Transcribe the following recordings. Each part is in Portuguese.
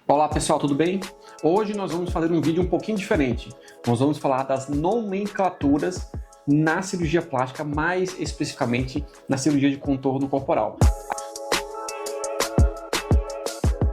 Olá pessoal, tudo bem? Hoje nós vamos fazer um vídeo um pouquinho diferente. Nós vamos falar das nomenclaturas na cirurgia plástica, mais especificamente na cirurgia de contorno corporal.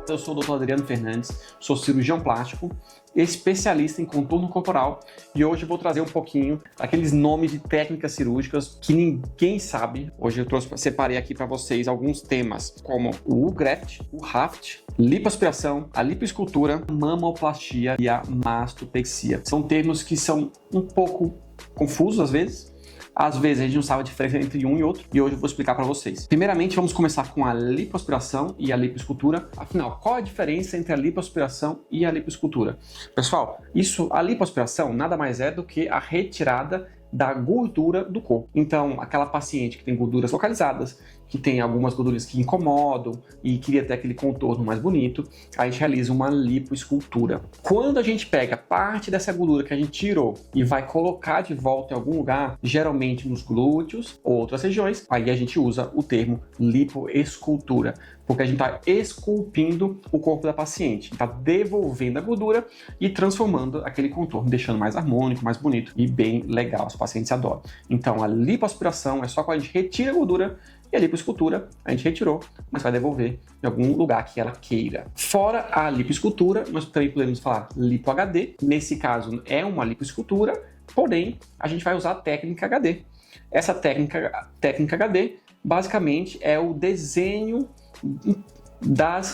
Eu sou o Dr. Adriano Fernandes, sou cirurgião plástico, especialista em contorno corporal e hoje eu vou trazer um pouquinho aqueles nomes de técnicas cirúrgicas que ninguém sabe. Hoje eu separei aqui para vocês alguns temas como o graft, o raft, lipoaspiração, a lipoescultura, mamoplastia e a mastopexia. São termos que são um pouco confusos às vezes. Às vezes a gente não sabe a diferença entre um e outro e hoje eu vou explicar para vocês. Primeiramente, vamos começar com a lipoaspiração e a lipoescultura. Afinal, qual a diferença entre a lipoaspiração e a lipoescultura? Pessoal, a lipoaspiração nada mais é do que a retirada da gordura do corpo. Então, aquela paciente que tem gorduras localizadas, que tem algumas gorduras que incomodam e queria ter aquele contorno mais bonito, a gente realiza uma lipoescultura. Quando a gente pega parte dessa gordura que a gente tirou e vai colocar de volta em algum lugar, geralmente nos glúteos ou outras regiões, aí a gente usa o termo lipoescultura, porque a gente está esculpindo o corpo da paciente, está devolvendo a gordura e transformando aquele contorno, deixando mais harmônico, mais bonito e bem legal. Os pacientes adoram. Então, a lipoaspiração é só quando a gente retira a gordura e a lipoescultura a gente retirou, mas vai devolver em algum lugar que ela queira. Fora a lipoescultura, nós também podemos falar lipo HD. Nesse caso, é uma lipoescultura, porém, a gente vai usar a técnica HD. Essa técnica HD, basicamente, é o desenho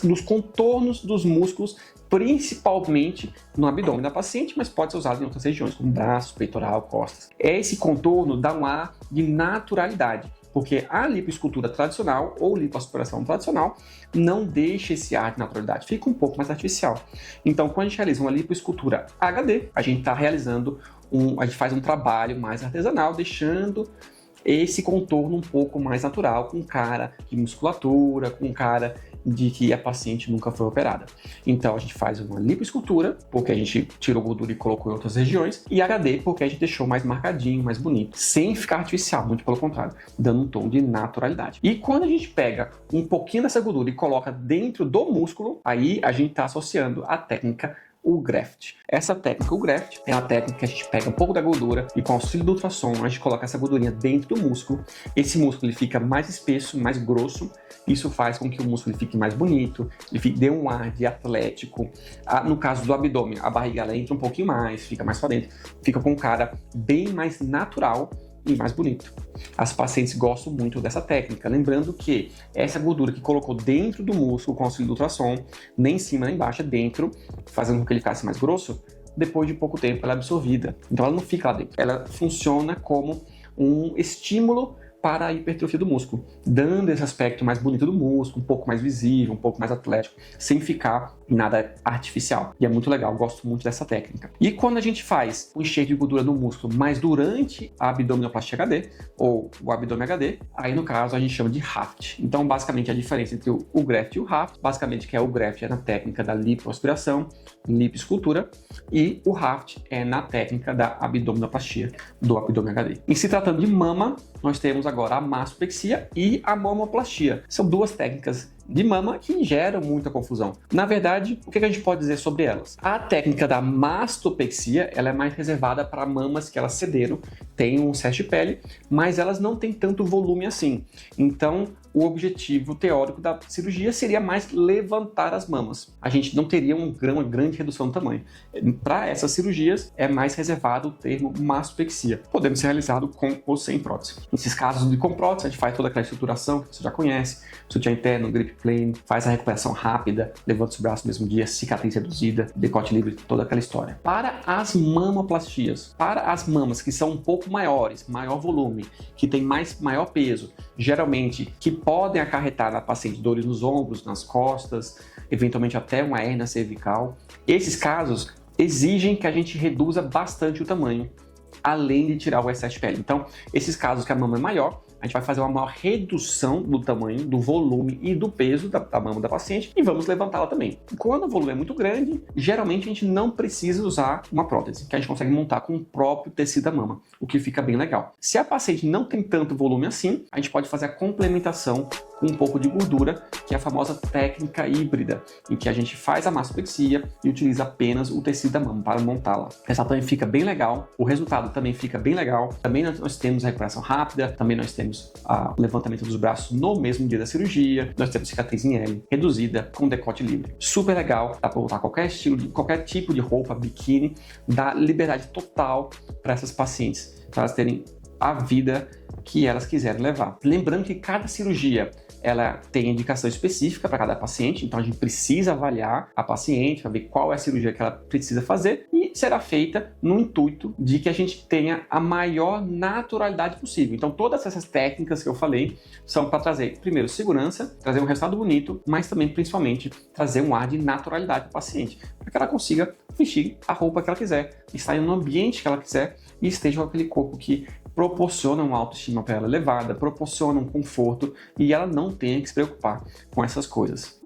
dos contornos dos músculos, principalmente no abdômen da paciente, mas pode ser usado em outras regiões, como braço, peitoral, costas. Esse contorno dá um ar de naturalidade, porque a lipoescultura tradicional ou lipoaspiração tradicional não deixa esse ar de naturalidade, fica um pouco mais artificial. Então, quando a gente realiza uma lipoescultura HD, a gente está realizando a gente faz um trabalho mais artesanal, deixando esse contorno um pouco mais natural, com cara de musculatura, com cara de que a paciente nunca foi operada. Então a gente faz uma lipoescultura, porque a gente tirou gordura e colocou em outras regiões, e HD, porque a gente deixou mais marcadinho, mais bonito, sem ficar artificial, muito pelo contrário, dando um tom de naturalidade. E quando a gente pega um pouquinho dessa gordura e coloca dentro do músculo, aí a gente está associando a técnica o graft. Essa técnica, o graft, é a técnica que a gente pega um pouco da gordura e com auxílio do ultrassom a gente coloca essa gordurinha dentro do músculo. Esse músculo ele fica mais espesso, mais grosso. Isso faz com que o músculo fique mais bonito, ele dê um ar de atlético. No caso do abdômen, a barriga ela entra um pouquinho mais, fica mais pra dentro, fica com um cara bem mais natural e mais bonito. As pacientes gostam muito dessa técnica, lembrando que essa gordura que colocou dentro do músculo com auxílio do ultrassom, nem em cima nem embaixo, é dentro, fazendo com que ele ficasse mais grosso, depois de pouco tempo ela é absorvida. Então ela não fica lá dentro, ela funciona como um estímulo para a hipertrofia do músculo, dando esse aspecto mais bonito do músculo, um pouco mais visível, um pouco mais atlético, sem ficar nada artificial. E é muito legal, gosto muito dessa técnica. E quando a gente faz o enxerto de gordura no músculo, mas durante a abdominoplastia HD, ou o abdômen HD, aí no caso a gente chama de raft. Então, basicamente, a diferença entre o graft e o raft, basicamente que é o graft é na técnica da lipoaspiração, lipoescultura, e o raft é na técnica da abdominoplastia, do abdômen HD. E se tratando de mama, nós temos agora a mastopexia e a mamoplastia. São duas técnicas de mama que geram muita confusão. Na verdade, o que a gente pode dizer sobre elas? A técnica da mastopexia, ela é mais reservada para mamas que elas cederam, têm um excesso de pele, mas elas não têm tanto volume assim. Então, o objetivo teórico da cirurgia seria mais levantar as mamas. A gente não teria uma grande redução do tamanho. Para essas cirurgias, é mais reservado o termo mastopexia. Podemos ser realizado com ou sem prótese. Nesses casos de com prótese, a gente faz toda aquela estruturação que você já conhece, sutiã interno, grip plane, faz a recuperação rápida, levanta os braços no mesmo dia, cicatriz reduzida, decote livre, toda aquela história. Para as mamoplastias, para as mamas que são um pouco maiores, maior volume, que tem maior peso, geralmente que podem acarretar na paciente dores nos ombros, nas costas, eventualmente até uma hérnia cervical. Esses casos exigem que a gente reduza bastante o tamanho, além de tirar o excesso de pele. Então, esses casos que a mama é maior, a gente vai fazer uma maior redução do tamanho, do volume e do peso da mama da paciente e vamos levantá-la também. Quando o volume é muito grande, geralmente a gente não precisa usar uma prótese, que a gente consegue montar com o próprio tecido da mama, o que fica bem legal. Se a paciente não tem tanto volume assim, a gente pode fazer a complementação com um pouco de gordura, que é a famosa técnica híbrida, em que a gente faz a mastopexia e utiliza apenas o tecido da mama para montá-la. Essa também fica bem legal, o resultado também fica bem legal. Também nós temos a recuperação rápida, também nós temos o levantamento dos braços no mesmo dia da cirurgia, nós temos cicatriz em L reduzida com decote livre. Super legal, dá para botar qualquer estilo, qualquer tipo de roupa, biquíni, dá liberdade total para essas pacientes, para elas terem a vida que elas quiserem levar. Lembrando que cada cirurgia ela tem indicação específica para cada paciente, então a gente precisa avaliar a paciente para ver qual é a cirurgia que ela precisa fazer e será feita no intuito de que a gente tenha a maior naturalidade possível. Então todas essas técnicas que eu falei são para trazer, primeiro, segurança, trazer um resultado bonito, mas também, principalmente, trazer um ar de naturalidade para o paciente, para que ela consiga vestir a roupa que ela quiser, estar no ambiente que ela quiser e esteja com aquele corpo que proporciona uma autoestima para ela elevada, proporciona um conforto e ela não tenha que se preocupar com essas coisas.